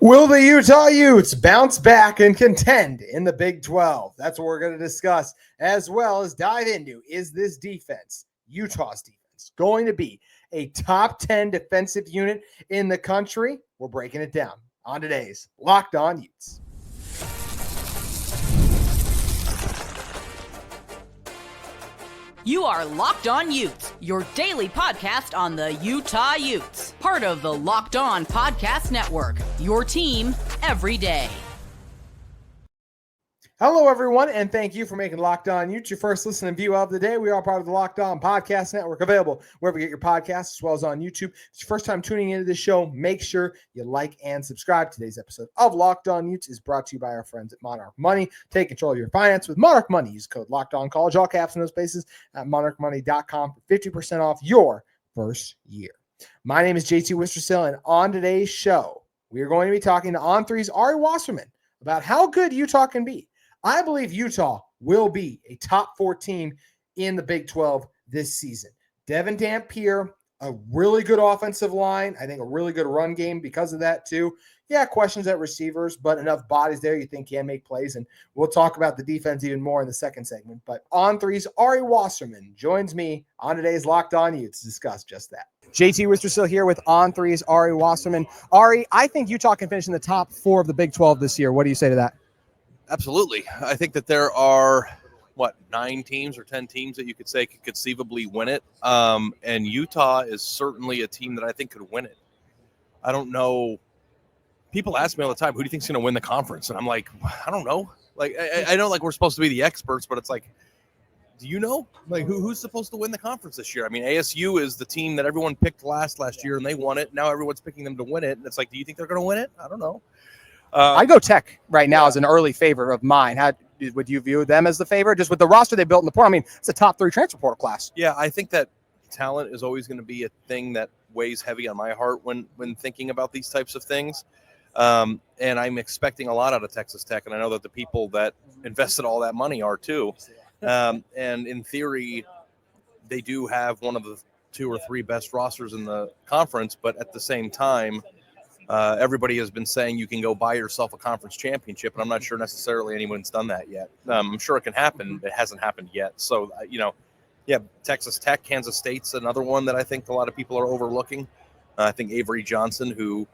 Will the Utah Utes bounce back and contend in the Big 12? That's what we're going to discuss, as well as dive into, is this defense, Utah's defense, going to be a top 10 defensive unit in the country? We're breaking it down on today's Locked On Utes. You are Locked On Utes, your daily podcast on the Utah Utes. Part of the Locked On Podcast Network, your team every day. Hello, everyone, and thank you for making Locked On Utes your first listen and view of the day. We are part of the Locked On Podcast Network, available wherever you get your podcasts, as well as on YouTube. If it's your first time tuning into this show, make sure you like and subscribe. Today's episode of Locked On Utes is brought to you by our friends at Monarch Money. Take control of your finance with Monarch Money. Use code LOCKEDONCollege, all caps in those places, at monarchmoney.com for 50% off your first year. My name is JT Wistrcill, and on today's show, we are going to be talking to On3's Ari Wasserman about how good Utah can be. I believe Utah will be a top 4 team in the Big 12 this season. Devon Dampier, a really good offensive line. I think a really good run game because of that too. Yeah, questions at receivers, but enough bodies there you think can make plays. And we'll talk about the defense even more in the second segment. But On3's Ari Wasserman joins me on today's Locked On Utes to discuss just that. JT Wistrcill here with On3's Ari Wasserman. Ari, I think Utah can finish in the top 4 of the Big 12 this year. What do you say to that? Absolutely. I think that there are, 9 teams or 10 teams that you could say could conceivably win it. And Utah is certainly a team that I think could win it. I don't know. People ask me all the time, who do you think is going to win the conference? And I'm like, I don't know. Like, I know like we're supposed to be the experts, but it's like, do you know? Like, who's supposed to win the conference this year? I mean, ASU is the team that everyone picked last year, and they won it. Now everyone's picking them to win it. And it's like, do you think they're going to win it? I don't know. I go Tech right now as an early favorite of mine. How would you view them as the favorite? Just with the roster they built in the portal, I mean, it's a top 3 transfer portal class. Yeah, I think that talent is always going to be a thing that weighs heavy on my heart when thinking about these types of things. And I'm expecting a lot out of Texas Tech, and I know that the people that invested all that money are too. And in theory, they do have one of the 2 or 3 best rosters in the conference, but at the same time, everybody has been saying you can go buy yourself a conference championship, and I'm not sure necessarily anyone's done that yet. I'm sure it can happen. It hasn't happened yet. So, Texas Tech, Kansas State's another one that I think a lot of people are overlooking. I think Avery Johnson, who,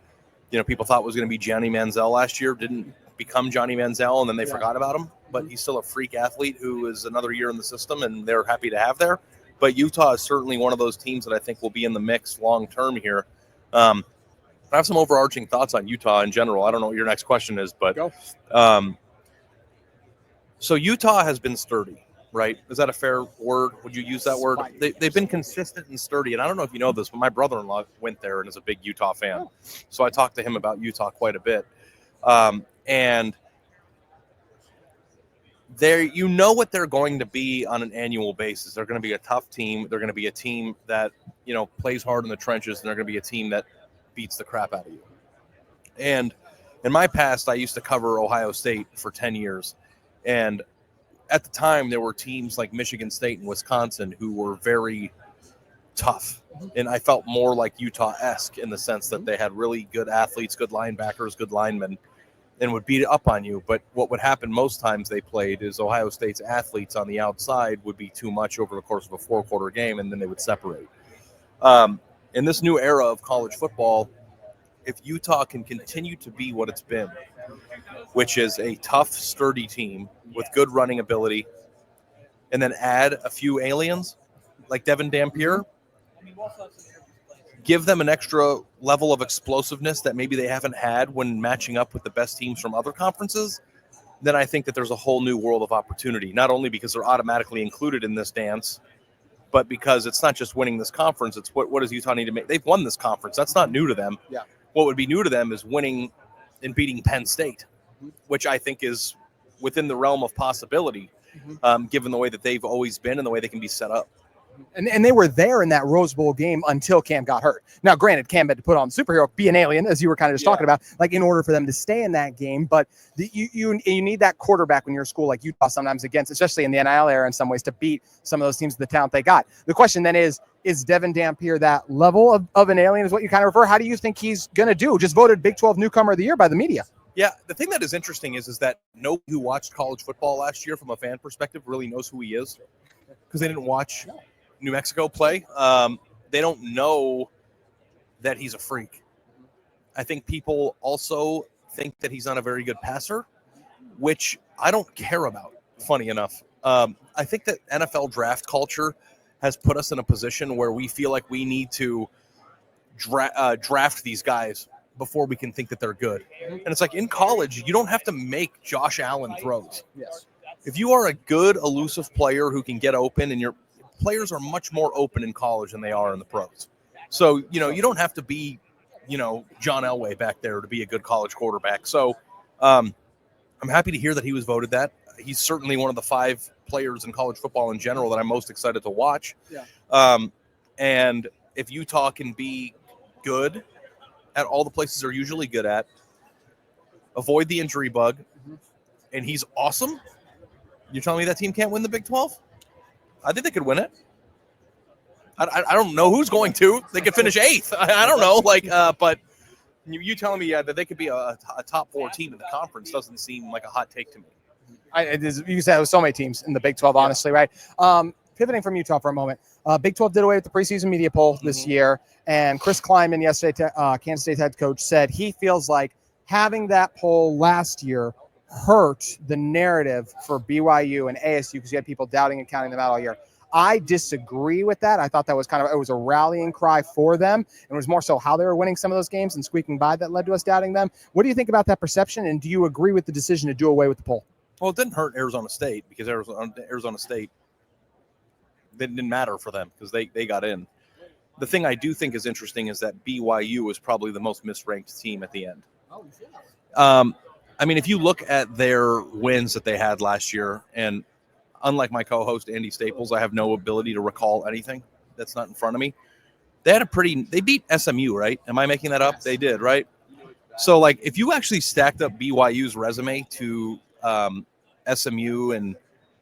people thought was going to be Johnny Manziel last year, didn't become Johnny Manziel, and then they forgot about him. But he's still a freak athlete who is another year in the system, and they're happy to have there. But Utah is certainly one of those teams that I think will be in the mix long term here. I have some overarching thoughts on Utah in general. I don't know what your next question is, but so Utah has been sturdy, right? Is that a fair word? Would you use that word? They've been consistent and sturdy, and I don't know if you know this, but my brother-in-law went there and is a big Utah fan. So I talked to him about Utah quite a bit. And you know what they're going to be on an annual basis. They're going to be a tough team. They're going to be a team that, plays hard in the trenches, and they're going to be a team that beats the crap out of you. And in my past, I used to cover Ohio State for 10 years. And at the time, there were teams like Michigan State and Wisconsin who were very tough. And I felt more like Utah-esque in the sense that they had really good athletes, good linebackers, good linemen, and would beat up on you. But what would happen most times they played is Ohio State's athletes on the outside would be too much over the course of a 4-quarter game, and then they would separate. In this new era of college football, if Utah can continue to be what it's been, which is a tough, sturdy team with good running ability, and then add a few aliens like Devon Dampier, give them an extra level of explosiveness that maybe they haven't had when matching up with the best teams from other conferences, then I think that there's a whole new world of opportunity, not only because they're automatically included in this dance, but because it's not just winning this conference, it's what does Utah need to make? They've won this conference. That's not new to them. Yeah. What would be new to them is winning and beating Penn State, which I think is within the realm of possibility, given the way that they've always been and the way they can be set up. And they were there in that Rose Bowl game until Cam got hurt. Now, granted, Cam had to put on superhero, be an alien, as you were kind of just talking about, like in order for them to stay in that game. But you need that quarterback when you're a school like Utah sometimes against, especially in the NIL era in some ways, to beat some of those teams with the talent they got. The question then is Devon Dampier that level of an alien is what you kind of refer? How do you think he's going to do? Just voted Big 12 Newcomer of the Year by the media. Yeah, the thing that is interesting is that nobody who watched college football last year from a fan perspective really knows who he is because they didn't watch New Mexico play. They don't know that he's a freak. I think people also think that he's not a very good passer, which I don't care about, funny enough. I think that NFL draft culture has put us in a position where we feel like we need to draft these guys before we can think that they're good. And it's like in college, you don't have to make Josh Allen throws. Yes. If you are a good, elusive player who can get open, and your players are much more open in college than they are in the pros. So, you don't have to be, John Elway back there to be a good college quarterback. So I'm happy to hear that he was voted that. He's certainly one of the 5 players in college football in general that I'm most excited to watch. Yeah. And if Utah can be good at all the places they're usually good at, avoid the injury bug, and he's awesome, you're telling me that team can't win the Big 12? I think they could win it. I don't know who's going to. They could finish 8th. I don't know. But you telling me that they could be a top 4 team in the conference doesn't seem like a hot take to me. You said it was so many teams in the Big 12, honestly, right? Pivoting from Utah for a moment, Big 12 did away with the preseason media poll this year, and Chris Kleiman, yesterday, Kansas State head coach, said he feels like having that poll last year hurt the narrative for BYU and ASU because you had people doubting and counting them out all year. I disagree with that. I thought that was it was a rallying cry for them. And it was more so how they were winning some of those games and squeaking by that led to us doubting them. What do you think about that perception? And do you agree with the decision to do away with the poll? Well, it didn't hurt Arizona State because Arizona State didn't matter for them because they got in. The thing I do think is interesting is that BYU is probably the most misranked team at the end. If you look at their wins that they had last year, and unlike my co-host Andy Staples, I have no ability to recall anything that's not in front of me. They beat SMU, right? Am I making that up? Yes. They did, right? So, if you actually stacked up BYU's resume to SMU and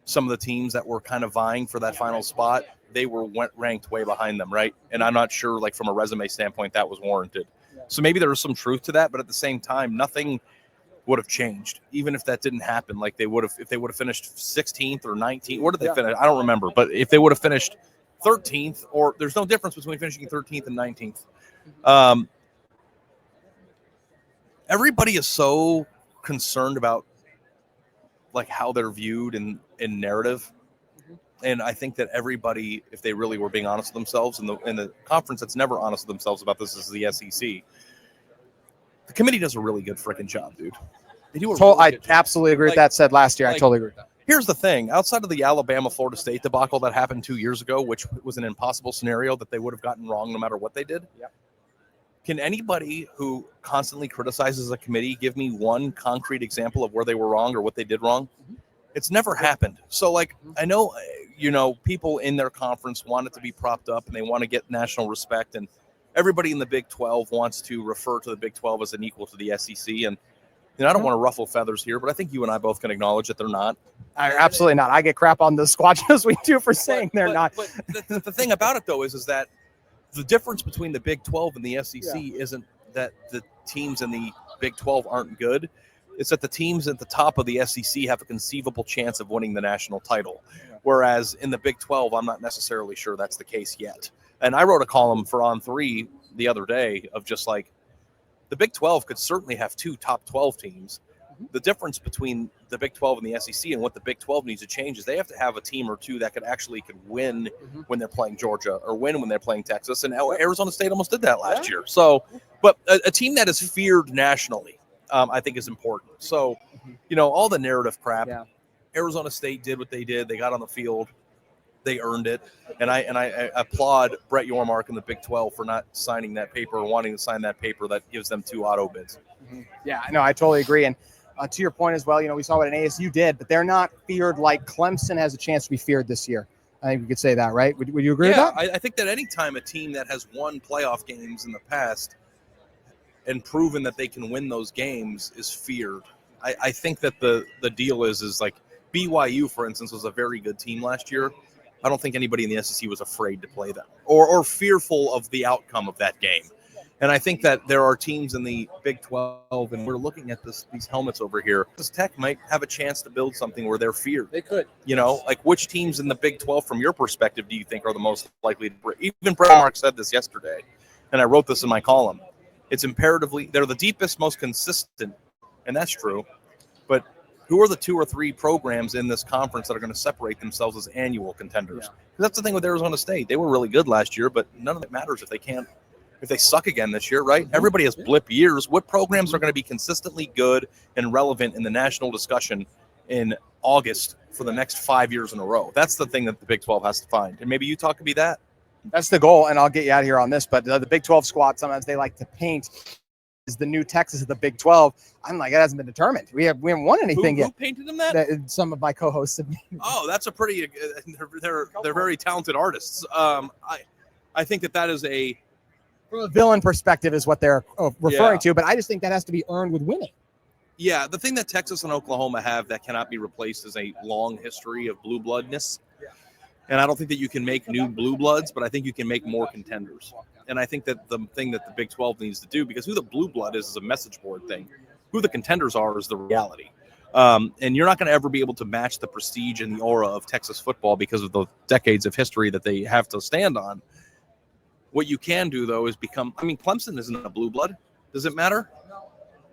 some of the teams that were kind of vying for that final spot, they went ranked way behind them, right? And I'm not sure, from a resume standpoint, that was warranted. So maybe there was some truth to that, but at the same time, nothing would have changed, even if that didn't happen. If they would have finished 16th or 19th. Where did they finish? I don't remember. But if they would have finished 13th, or there's no difference between finishing 13th and 19th. Everybody is so concerned about how they're viewed in narrative. And I think that everybody, if they really were being honest with themselves, in the conference that's never honest with themselves about this is the SEC. The committee does a really good freaking job, dude. They do I absolutely agree with that. Said last year. I totally agree with that. Here's the thing. Outside of the Alabama-Florida State debacle that happened 2 years ago, which was an impossible scenario that they would have gotten wrong no matter what they did, can anybody who constantly criticizes a committee give me one concrete example of where they were wrong or what they did wrong? It's never happened. So, I know, people in their conference want it to be propped up and they want to get national respect, and everybody in the Big 12 wants to refer to the Big 12 as an equal to the SEC. And I don't want to ruffle feathers here, but I think you and I both can acknowledge that they're not. Absolutely not. I get crap on the squadrons we do for saying they're not. But the thing about it, though, is that the difference between the Big 12 and the SEC isn't that the teams in the Big 12 aren't good. It's that the teams at the top of the SEC have a conceivable chance of winning the national title. Whereas in the Big 12, I'm not necessarily sure that's the case yet. And I wrote a column for On3 the other day of just the Big 12 could certainly have 2 top 12 teams. The difference between the Big 12 and the SEC and what the Big 12 needs to change is they have to have a team or two that could win when they're playing Georgia or win when they're playing Texas. And Arizona State almost did that last year. So, but a team that is feared nationally, I think is important. So, all the narrative crap, Arizona State did what they did. They got on the field. They earned it. And I applaud Brett Yormark and the Big 12 for not signing that paper or wanting to sign that paper that gives them 2 auto bids. Yeah, no, I totally agree. And to your point as well, we saw what an ASU did, but they're not feared like Clemson has a chance to be feared this year. I think we could say that, right? Would you agree with Yeah, that? I think that anytime a team that has won playoff games in the past and proven that they can win those games is feared. I think that the deal is like BYU, for instance, was a very good team last year. I don't think anybody in the SEC was afraid to play them or fearful of the outcome of that game. And I think that there are teams in the Big 12, and we're looking at these helmets over here. Texas Tech might have a chance to build something where they're feared. They could. You know, like which teams in the Big 12, from your perspective, do you think are the most likely to break? Even Brett Mark said this yesterday, and I wrote this in my column. It's imperatively, they're the deepest, most consistent, and that's true. But who are the 2 or 3 programs in this conference that are going to separate themselves as annual contenders? Yeah. That's the thing with Arizona State. They were really good last year, but none of it matters if they suck again this year, right? Mm-hmm. Everybody has blip years. What programs are going to be consistently good and relevant in the national discussion in August for the next 5 years in a row? That's the thing that the Big 12 has to find. And maybe Utah could be that. That's the goal, and I'll get you out of here on this, but the Big 12 squad, sometimes they like to paint is the new Texas of the Big 12. I'm like, it hasn't been determined. We haven't won anything yet. Who painted them that? Some of my co-hosts have. Oh, that's a pretty. They're very talented artists. I think that is a. From a villain perspective is what they're referring to, but I just think that has to be earned with winning. Yeah, the thing that Texas and Oklahoma have that cannot be replaced is a long history of blue bloodness. Yeah. And I don't think that you can make new blue bloods, but I think you can make more contenders. And I think that the thing that the Big 12 needs to do, because who the blue blood is a message board thing. Who the contenders are is the reality. And you're not going to ever be able to match the prestige and the aura of Texas football because of the decades of history that they have to stand on. What you can do, though, is Clemson isn't a blue blood. Does it matter?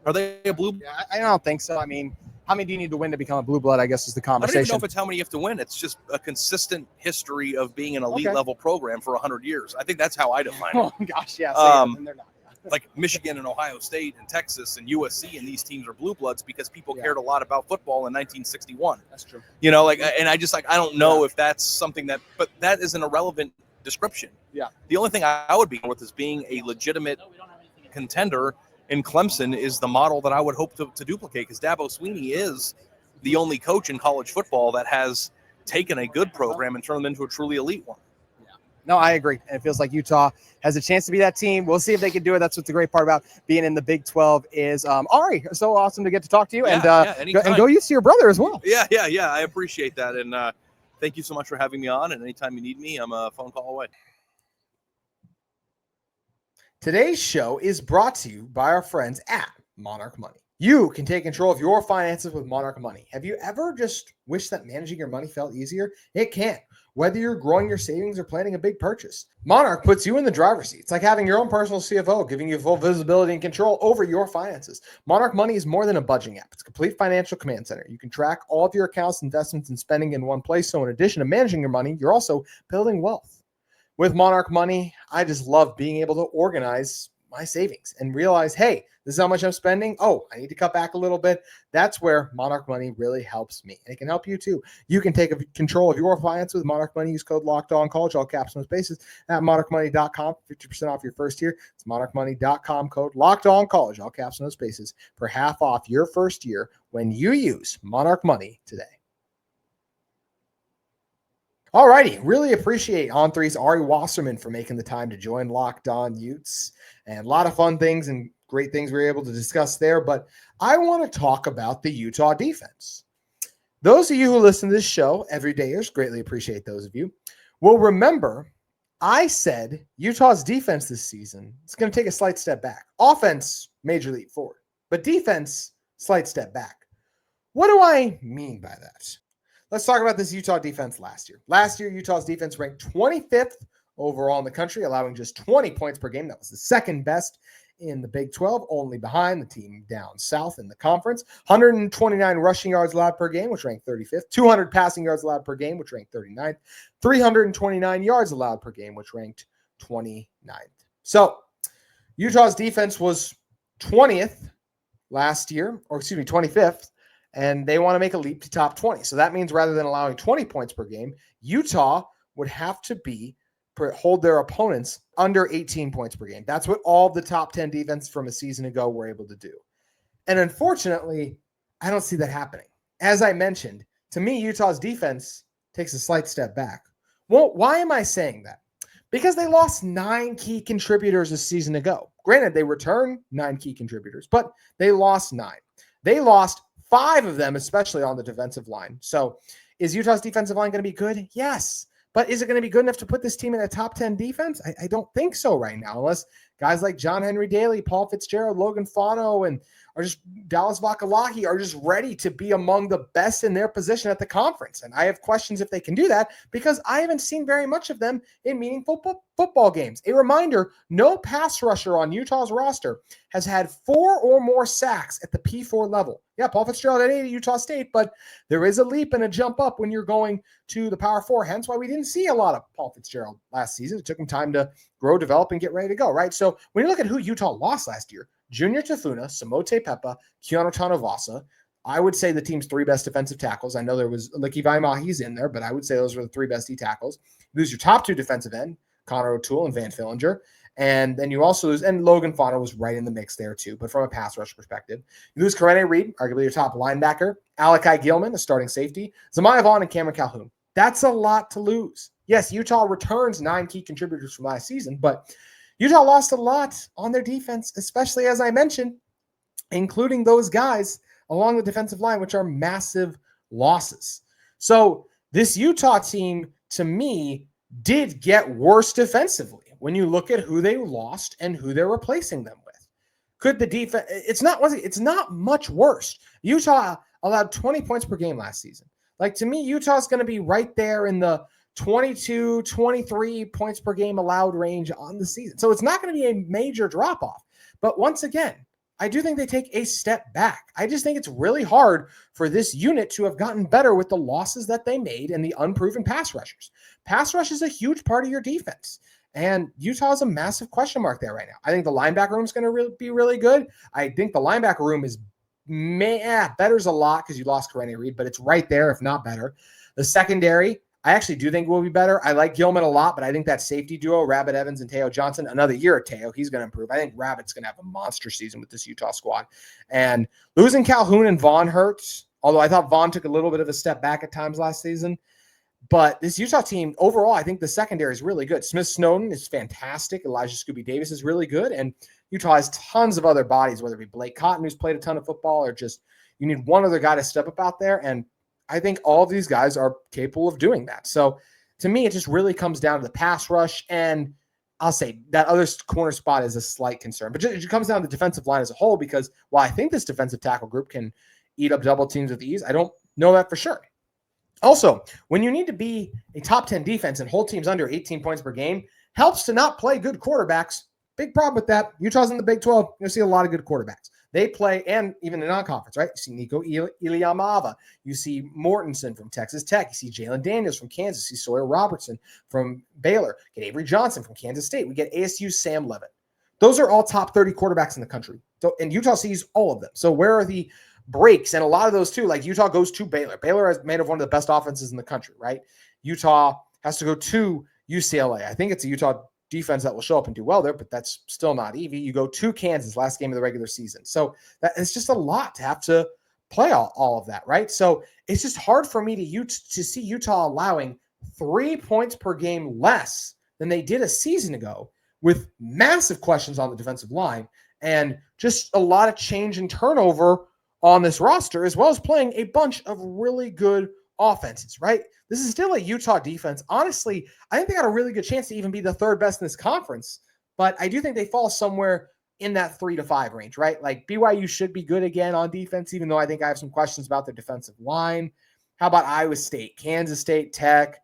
Are they a blue blood? Yeah, I don't think so. I mean, how many do you need to win to become a blue blood, I guess, is the conversation. I don't even know if it's how many you have to win. It's just a consistent history of being an elite-level program for 100 years. I think that's how I define it. Oh, gosh, yeah. And they're not. Like Michigan and Ohio State and Texas and USC, and these teams are blue bloods because people cared a lot about football in 1961. That's true. You know, and I don't know if that's something but that is an irrelevant description. Yeah. The only thing I would be with is being a legitimate contender in Clemson is the model that I would hope to duplicate, because Dabo Swinney is the only coach in college football that has taken a good program and turned them into a truly elite one. No, I agree. And it feels like Utah has a chance to be that team. We'll see if they can do it. That's what's the great part about being in the Big 12 is, Ari, so awesome to get to talk to you. And go Utes to your brother as well. Yeah. I appreciate that. And thank you so much for having me on. And anytime you need me, I'm a phone call away. Today's show is brought to you by our friends at Monarch Money. You can take control of your finances with Monarch Money. Have you ever just wished that managing your money felt easier? It can. Whether you're growing your savings or planning a big purchase, Monarch puts you in the driver's seat. It's like having your own personal CFO, giving you full visibility and control over your finances. Monarch Money is more than a budgeting app. It's a complete financial command center. You can track all of your accounts, investments, and spending in one place. So in addition to managing your money, you're also building wealth. With Monarch Money, I just love being able to organize my savings and realize, hey, this is how much I'm spending. Oh, I need to cut back a little bit. That's where Monarch Money really helps me. And it can help you too. You can take control of your finances with Monarch Money. Use code LOCKEDONCollege, all caps, no spaces, at monarchmoney.com, 50% off your first year. It's monarchmoney.com, code LOCKEDONCollege, all caps, no spaces, for half off your first year when you use Monarch Money today. All righty. Really appreciate On3's Ari Wasserman for making the time to join Locked On Utes. And a lot of fun things and great things we were able to discuss there. But I want to talk about the Utah defense. Those of you who listen to this show, everydayers, greatly appreciate those of you, will remember I said Utah's defense this season is going to take a slight step back. Offense, major leap forward. But defense, slight step back. What do I mean by that? Let's talk about this Utah defense last year. Last year, Utah's defense ranked 25th overall in the country, allowing just 20 points per game. That was the second best in the Big 12, only behind the team down south in the conference. 129 rushing yards allowed per game, which ranked 35th. 200 passing yards allowed per game, which ranked 39th. 329 yards allowed per game, which ranked 29th. So Utah's defense was 20th last year, or excuse me, 25th. And they want to make a leap to top 20. So that means rather than allowing 20 points per game, Utah would have to hold their opponents under 18 points per game. That's what all the top 10 defense from a season ago were able to do. And unfortunately, I don't see that happening. As I mentioned, to me, Utah's defense takes a slight step back. Well, why am I saying that? Because they lost 9 key contributors a season ago. Granted, they returned 9 key contributors, but they lost 9. They lost 5 of them, especially on the defensive line. So is Utah's defensive line going to be good? Yes. But is it going to be good enough to put this team in a top 10 defense? I don't think so right now, unless guys like John Henry Daly, Paul Fitzgerald, Logan Fano, and are just Dallas Vakalahi are just ready to be among the best in their position at the conference. And I have questions if they can do that because I haven't seen very much of them in meaningful football games. A reminder, no pass rusher on Utah's roster has had 4 or more sacks at the P4 level. Yeah, Paul Fitzgerald at 8 at Utah State, but there is a leap and a jump up when you're going to the Power 4, hence why we didn't see a lot of Paul Fitzgerald last season. It took him time to grow, develop, and get ready to go, right? So when you look at who Utah lost last year, Junior Tafuna, Samote Pepa, Keanu Tanavasa, I would say the team's 3 best defensive tackles. I know there was Licky Vaimahi's in there, but I would say those were the 3 best D tackles. You lose your top 2 defensive end, Connor O'Toole and Van Fillinger. And then you also lose, and Logan Fano was right in the mix there too, but from a pass rush perspective. You lose Karene Reed, arguably your top linebacker, Alakai Gilman, a starting safety, Zamiah Vaughn, and Cameron Calhoun. That's a lot to lose. Yes, Utah returns 9 key contributors from last season, but Utah lost a lot on their defense, especially as I mentioned, including those guys along the defensive line, which are massive losses. So this Utah team, to me, did get worse defensively when you look at who they lost and who they're replacing them with. Could the defense, it's not much worse. Utah allowed 20 points per game last season. Like, to me, Utah's going to be right there in the 22, 23 points per game allowed range on the season. So it's not going to be a major drop-off. But once again, I do think they take a step back. I just think it's really hard for this unit to have gotten better with the losses that they made and the unproven pass rushers. Pass rush is a huge part of your defense. And Utah is a massive question mark there right now. I think the linebacker room is going to be really good. I think the linebacker room is better's a lot because you lost Karene Reed, but it's right there, if not better. The secondary, I actually do think will be better. I like Gilman a lot, but I think that safety duo, Rabbit Evans and Teo Johnson, another year at Teo, he's going to improve. I think Rabbit's going to have a monster season with this Utah squad. And losing Calhoun and Vaughn hurts, although I thought Vaughn took a little bit of a step back at times last season. But this Utah team, overall, I think the secondary is really good. Smith Snowden is fantastic. Elijah Scooby Davis is really good. And Utah has tons of other bodies, whether it be Blake Cotton, who's played a ton of football, or just you need one other guy to step up out there. And I think all of these guys are capable of doing that. So to me, it just really comes down to the pass rush. And I'll say that other corner spot is a slight concern. But it comes down to the defensive line as a whole, because while I think this defensive tackle group can eat up double teams with ease, I don't know that for sure. Also, when you need to be a top 10 defense and hold teams under 18 points per game, helps to not play good quarterbacks. Big problem with that. Utah's in the Big 12. You'll see a lot of good quarterbacks. They play, and even in non-conference, right? You see Nico Iliamava. You see Mortensen from Texas Tech. You see Jalen Daniels from Kansas. You see Sawyer Robertson from Baylor. Get Avery Johnson from Kansas State. We get ASU's Sam Levitt. Those are all top 30 quarterbacks in the country. So, and Utah sees all of them. So where are the breaks? And a lot of those too, like Utah goes to Baylor. Baylor is made of one of the best offenses in the country, right? Utah has to go to UCLA. I think it's a Utah defense that will show up and do well there, but that's still not easy. You go to Kansas, last game of the regular season. So that it's just a lot to have to play all of that, right? So it's just hard for me to see Utah allowing 3 points per game less than they did a season ago, with massive questions on the defensive line and just a lot of change and turnover on this roster, as well as playing a bunch of really good offenses, right? This is still a Utah defense. Honestly, I think they got a really good chance to even be the 3rd best in this conference, but I do think they fall somewhere in that 3 to 5 range, right? Like BYU should be good again on defense, even though I think I have some questions about their defensive line. How about Iowa State, Kansas State, Tech?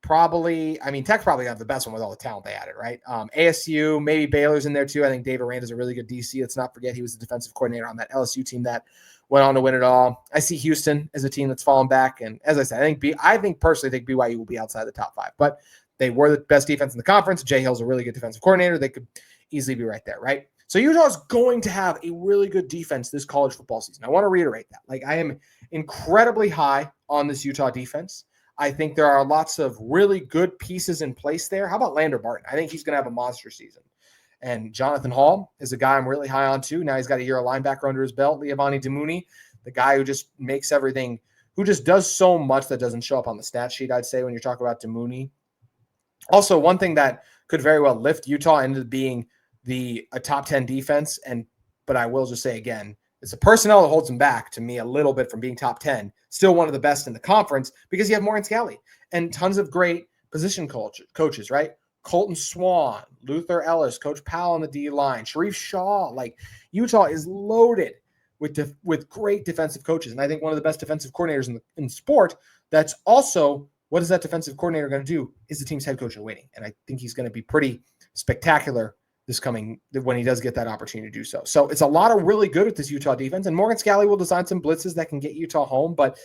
Tech's probably have the best one with all the talent they added, right? ASU, maybe Baylor's in there too. I think David Aranda's a really good DC. Let's not forget he was the defensive coordinator on that LSU team that went on to win it all. I see Houston as a team that's fallen back. And as I said, I personally think BYU will be outside the top 5, but they were the best defense in the conference. Jay Hill's a really good defensive coordinator. They could easily be right there, right? So Utah's going to have a really good defense this college football season. I want to reiterate that. Like, I am incredibly high on this Utah defense. I think there are lots of really good pieces in place there. How about Lander Barton? I think he's going to have a monster season. And Jonathan Hall is a guy I'm really high on too. Now he's got a year of linebacker under his belt. Liavani Damuni, the guy who just makes everything, who just does so much that doesn't show up on the stat sheet, I'd say, when you're talking about Damuni. Also, one thing that could very well lift Utah into being a top 10 defense, but I will just say again, it's the personnel that holds them back to me a little bit from being top 10. Still one of the best in the conference because you have Morgan Scalley and tons of great position coaches, right? Colton Swan, Luther Ellis, Coach Powell on the D line, Sharif Shaw. Like, Utah is loaded with great defensive coaches. And I think one of the best defensive coordinators in sport. That's also, what is that defensive coordinator going to do? Is the team's head coach in waiting. And I think he's going to be pretty spectacular when he does get that opportunity to do so. So it's a lot of really good with this Utah defense. And Morgan Scalley will design some blitzes that can get Utah home. But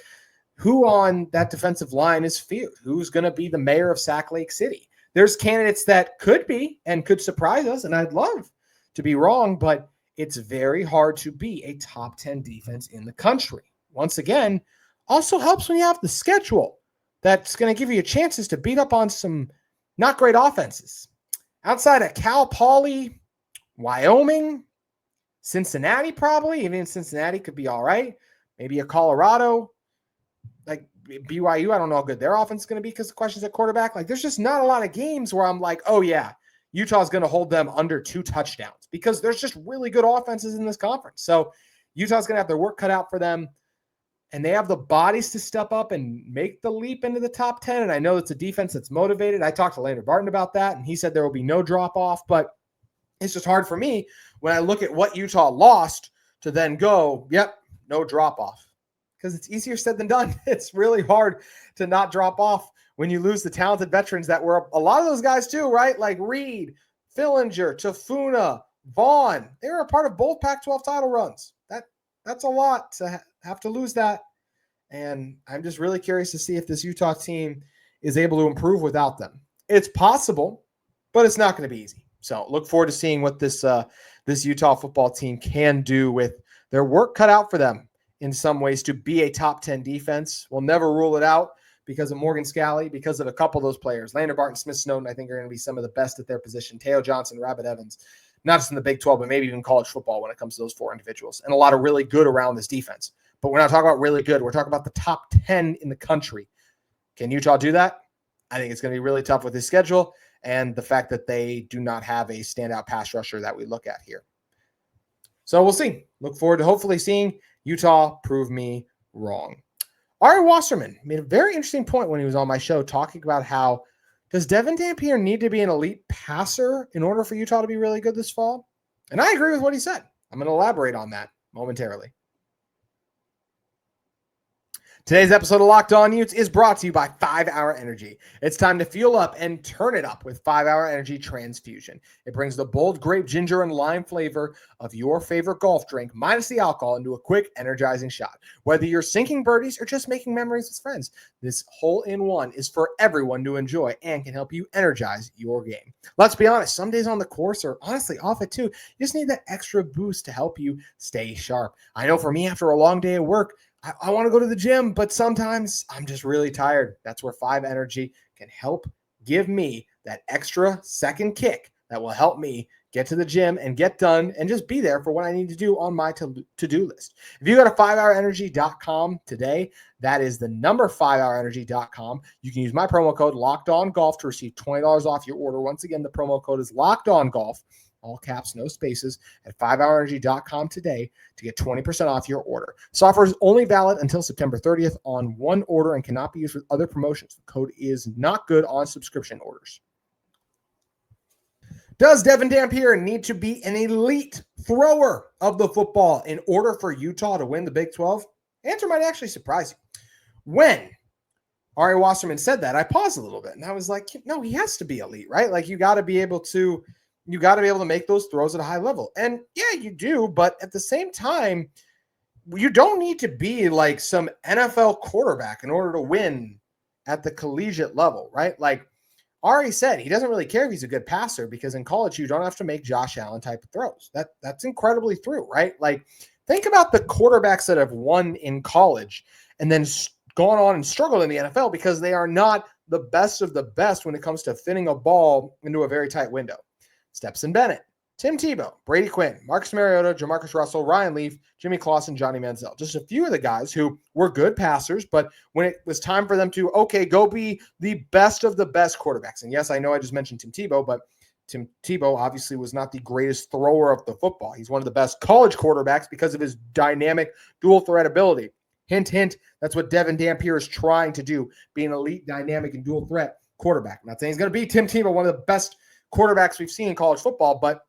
who on that defensive line is feared? Who's going to be the mayor of Sac Lake City? There's candidates that could be and could surprise us, and I'd love to be wrong, but it's very hard to be a top 10 defense in the country. Once again, also helps when you have the schedule that's going to give you chances to beat up on some not great offenses. Outside of Cal Poly, Wyoming, Cincinnati probably, even Cincinnati could be all right. Maybe a Colorado, like BYU, I don't know how good their offense is going to be because the question's at quarterback. Like, there's just not a lot of games where I'm like, oh yeah, Utah's going to hold them under 2 touchdowns because there's just really good offenses in this conference. So Utah's going to have their work cut out for them, and they have the bodies to step up and make the leap into the top 10. And I know it's a defense that's motivated. I talked to Landry Barton about that, and he said there will be no drop off, but it's just hard for me when I look at what Utah lost to then go, yep, no drop off. Because it's easier said than done. It's really hard to not drop off when you lose the talented veterans that were a lot of those guys too, right? Like Reed, Fillinger, Tafuna, Vaughn. They were a part of both Pac-12 title runs. That's a lot to have to lose that. And I'm just really curious to see if this Utah team is able to improve without them. It's possible, but it's not going to be easy. So look forward to seeing what this Utah football team can do with their work cut out for them in some ways to be a top 10 defense. We'll never rule it out because of Morgan Scalley, because of a couple of those players. Landry Barton, Smith Snowden, I think are going to be some of the best at their position. Teo Johnson, Rabbit Evans, not just in the Big 12, but maybe even college football when it comes to those 4 individuals. And a lot of really good around this defense. But we're not talking about really good. We're talking about the top 10 in the country. Can Utah do that? I think it's going to be really tough with his schedule and the fact that they do not have a standout pass rusher that we look at here. So we'll see. Look forward to hopefully seeing Utah prove me wrong. Ari Wasserman made a very interesting point when he was on my show talking about how does Devon Dampier need to be an elite passer in order for Utah to be really good this fall? And I agree with what he said. I'm going to elaborate on that momentarily. Today's episode of Locked On Utes is brought to you by 5 Hour Energy. It's time to fuel up and turn it up with 5 Hour Energy Transfusion. It brings the bold grape, ginger, and lime flavor of your favorite golf drink, minus the alcohol, into a quick, energizing shot. Whether you're sinking birdies or just making memories with friends, this hole-in-one is for everyone to enjoy and can help you energize your game. Let's be honest, some days on the course are honestly off it too. You just need that extra boost to help you stay sharp. I know for me, after a long day of work, I want to go to the gym, but sometimes I'm just really tired. That's where 5 Energy can help give me that extra second kick that will help me get to the gym and get done and just be there for what I need to do on my to-do list. If you go to 5hourenergy.com today, that is the number 5hourenergy.com. You can use my promo code LOCKEDONGOLF to receive $20 off your order. Once again, the promo code is LOCKEDONGOLF. All caps, no spaces, at 5hourenergy.com today to get 20% off your order. This offer is only valid until September 30th on one order and cannot be used with other promotions. The code is not good on subscription orders. Does Devon Dampier need to be an elite thrower of the football in order for Utah to win the Big 12? The answer might actually surprise you. When Ari Wasserman said that, I paused a little bit and I was like, no, he has to be elite, right? Like, you got to be able to make those throws at a high level. And yeah, you do. But at the same time, you don't need to be like some NFL quarterback in order to win at the collegiate level, right? Like Ari said, he doesn't really care if he's a good passer because in college, you don't have to make Josh Allen type of throws. That's incredibly true, right? Like, think about the quarterbacks that have won in college and then gone on and struggled in the NFL because they are not the best of the best when it comes to fitting a ball into a very tight window. Stetson Bennett, Tim Tebow, Brady Quinn, Marcus Mariota, Jamarcus Russell, Ryan Leaf, Jimmy Clausen, Johnny Manziel. Just a few of the guys who were good passers, but when it was time for them to, okay, go be the best of the best quarterbacks. And yes, I know I just mentioned Tim Tebow, but Tim Tebow obviously was not the greatest thrower of the football. He's one of the best college quarterbacks because of his dynamic dual threat ability. Hint, hint, that's what Devon Dampier is trying to do, be an elite, dynamic, and dual threat quarterback. I'm not saying he's going to be Tim Tebow, one of the best quarterbacks we've seen in college football, but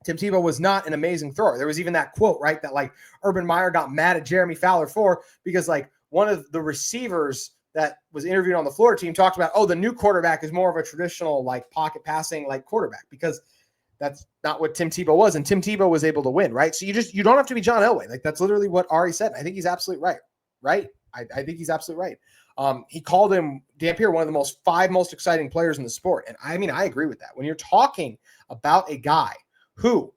Tim Tebow was not an amazing thrower. There was even that quote, right, that like Urban Meyer got mad at Jeremy Fowler for because like one of the receivers that was interviewed on the Florida team talked about, oh, the new quarterback is more of a traditional like pocket passing like quarterback because that's not what Tim Tebow was. And Tim Tebow was able to win, right? So you don't have to be John Elway. Like that's literally what Ari said. I think he's absolutely right, right? I think he's absolutely right. He called him Dampier one of the five most exciting players in the sport. And I mean, I agree with that. When you're talking about a guy who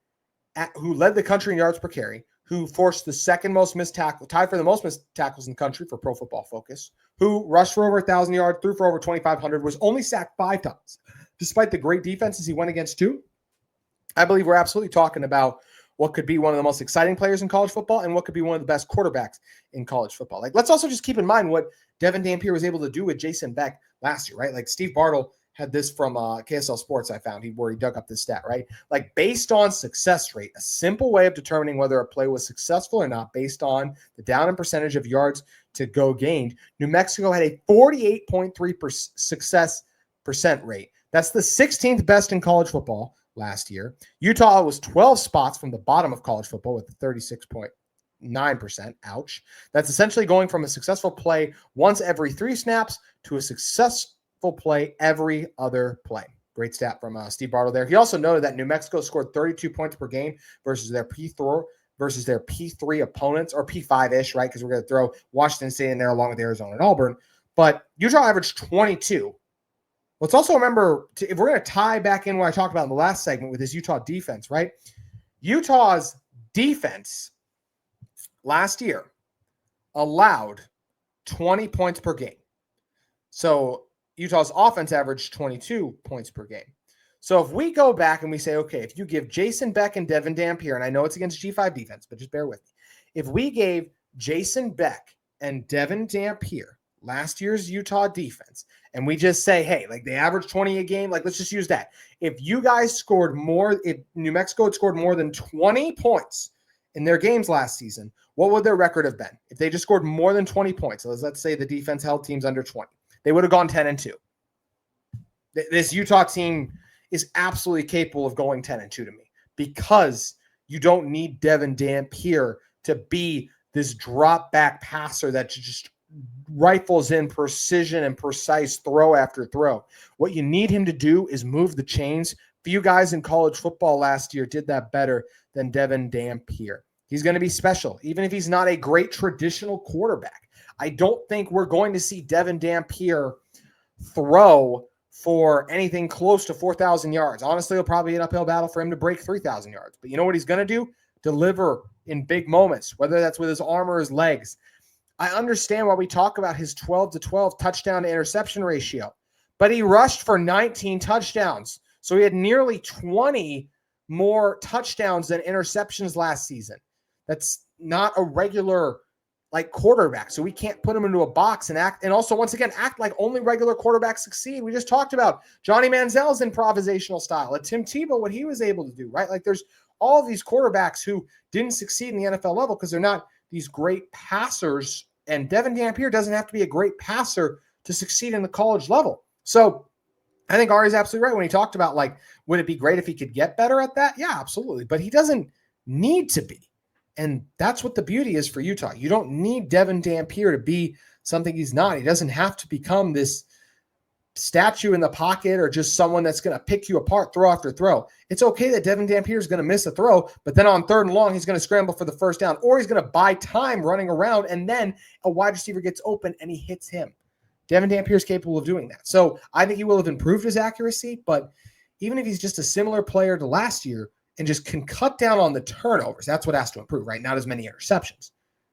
led the country in yards per carry, who forced the second most missed tackle, tied for the most missed tackles in the country for Pro Football Focus, who rushed for over 1,000 yards, threw for over 2,500, was only sacked 5 times, despite the great defenses he went against too. I believe we're absolutely talking about what could be one of the most exciting players in college football and what could be one of the best quarterbacks in college football. Like, let's also just keep in mind what Devon Dampier was able to do with Jason Beck last year, right? Like Steve Bartle had this from KSL Sports, I found, where he dug up this stat, right? Like based on success rate, a simple way of determining whether a play was successful or not based on the down and percentage of yards to go gained, New Mexico had a 48.3% success percent rate. That's the 16th best in college football last year. Utah was 12 spots from the bottom of college football with 36.9%. Ouch. That's essentially going from a successful play once every 3 snaps to a successful play every other play. Great stat from Steve Bartle there. He also noted that New Mexico scored 32 points per game versus their P3 opponents, or P5-ish, right? Because we're going to throw Washington State in there along with Arizona and Auburn. But Utah averaged 22. Let's also remember, if we're going to tie back in what I talked about in the last segment with this Utah defense, right? Utah's defense last year allowed 20 points per game. So Utah's offense averaged 22 points per game. So if we go back and we say, okay, if you give Jason Beck and Devon Dampier, and I know it's against G5 defense, but just bear with me. If we gave Jason Beck and Devon Dampier last year's Utah defense, and we just say, hey, like they averaged 20 a game, like let's just use that. If you guys scored more, if New Mexico had scored more than 20 points in their games last season, what would their record have been? If they just scored more than 20 points, so let's say the defense held teams under 20. They would have gone 10-2. This Utah team is absolutely capable of going 10-2 to me because you don't need Devon Dampier to be this drop back passer that just rifles in precision and precise throw after throw. What you need him to do is move the chains. Few guys in college football last year did that better than Devon Dampier. He's going to be special, even if he's not a great traditional quarterback. I don't think we're going to see Devon Dampier throw for anything close to 4,000 yards. Honestly, it'll probably be an uphill battle for him to break 3,000 yards. But you know what he's going to do? Deliver in big moments, whether that's with his arm or his legs. I understand why we talk about his 12-12 touchdown to interception ratio, but he rushed for 19 touchdowns. So he had nearly 20 more touchdowns than interceptions last season. That's not a regular like quarterback. So we can't put him into a box and act. And also, once again, act like only regular quarterbacks succeed. We just talked about Johnny Manziel's improvisational style, and Tim Tebow, what he was able to do, right? Like there's all of these quarterbacks who didn't succeed in the NFL level because they're not these great passers. And Devon Dampier doesn't have to be a great passer to succeed in the college level. So I think Ari's absolutely right when he talked about like, would it be great if he could get better at that? Yeah, absolutely. But he doesn't need to be. And that's what the beauty is for Utah. You don't need Devon Dampier to be something he's not. He doesn't have to become this statue in the pocket or just someone that's going to pick you apart throw after throw. It's okay that Devon Dampier is going to miss a throw, but then on 3rd and long, he's going to scramble for the first down, or he's going to buy time running around, and then a wide receiver gets open and he hits him. Devon Dampier is capable of doing that. So I think he will have improved his accuracy, but even if he's just a similar player to last year, and just can cut down on the turnovers, that's what has to improve, right? Not as many interceptions.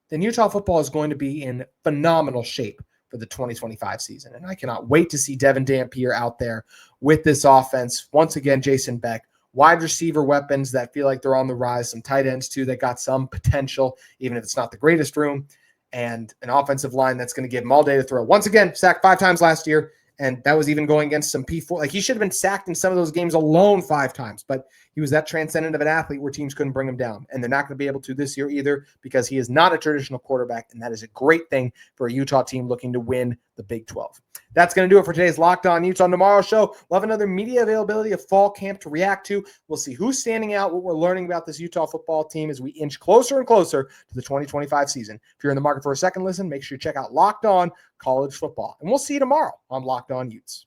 Then Utah football is going to be in phenomenal shape for the 2025 season. And I cannot wait to see Devon Dampier out there with this offense. Once again, Jason Beck wide receiver weapons that feel like they're on the rise, some tight ends too that got some potential, even if it's not the greatest room, and an offensive line that's going to give him all day to throw. Once again, sacked 5 times last year, and that was even going against some P4. Like, he should have been sacked in some of those games alone 5 times, but he was that transcendent of an athlete where teams couldn't bring him down, and they're not going to be able to this year either because he is not a traditional quarterback, and that is a great thing for a Utah team looking to win the Big 12. That's going to do it for today's Locked On Utes. On tomorrow's show, we'll have another media availability of fall camp to react to. We'll see who's standing out, what we're learning about this Utah football team as we inch closer and closer to the 2025 season. If you're in the market for a second listen, make sure you check out Locked On College Football. And we'll see you tomorrow on Locked On Utes.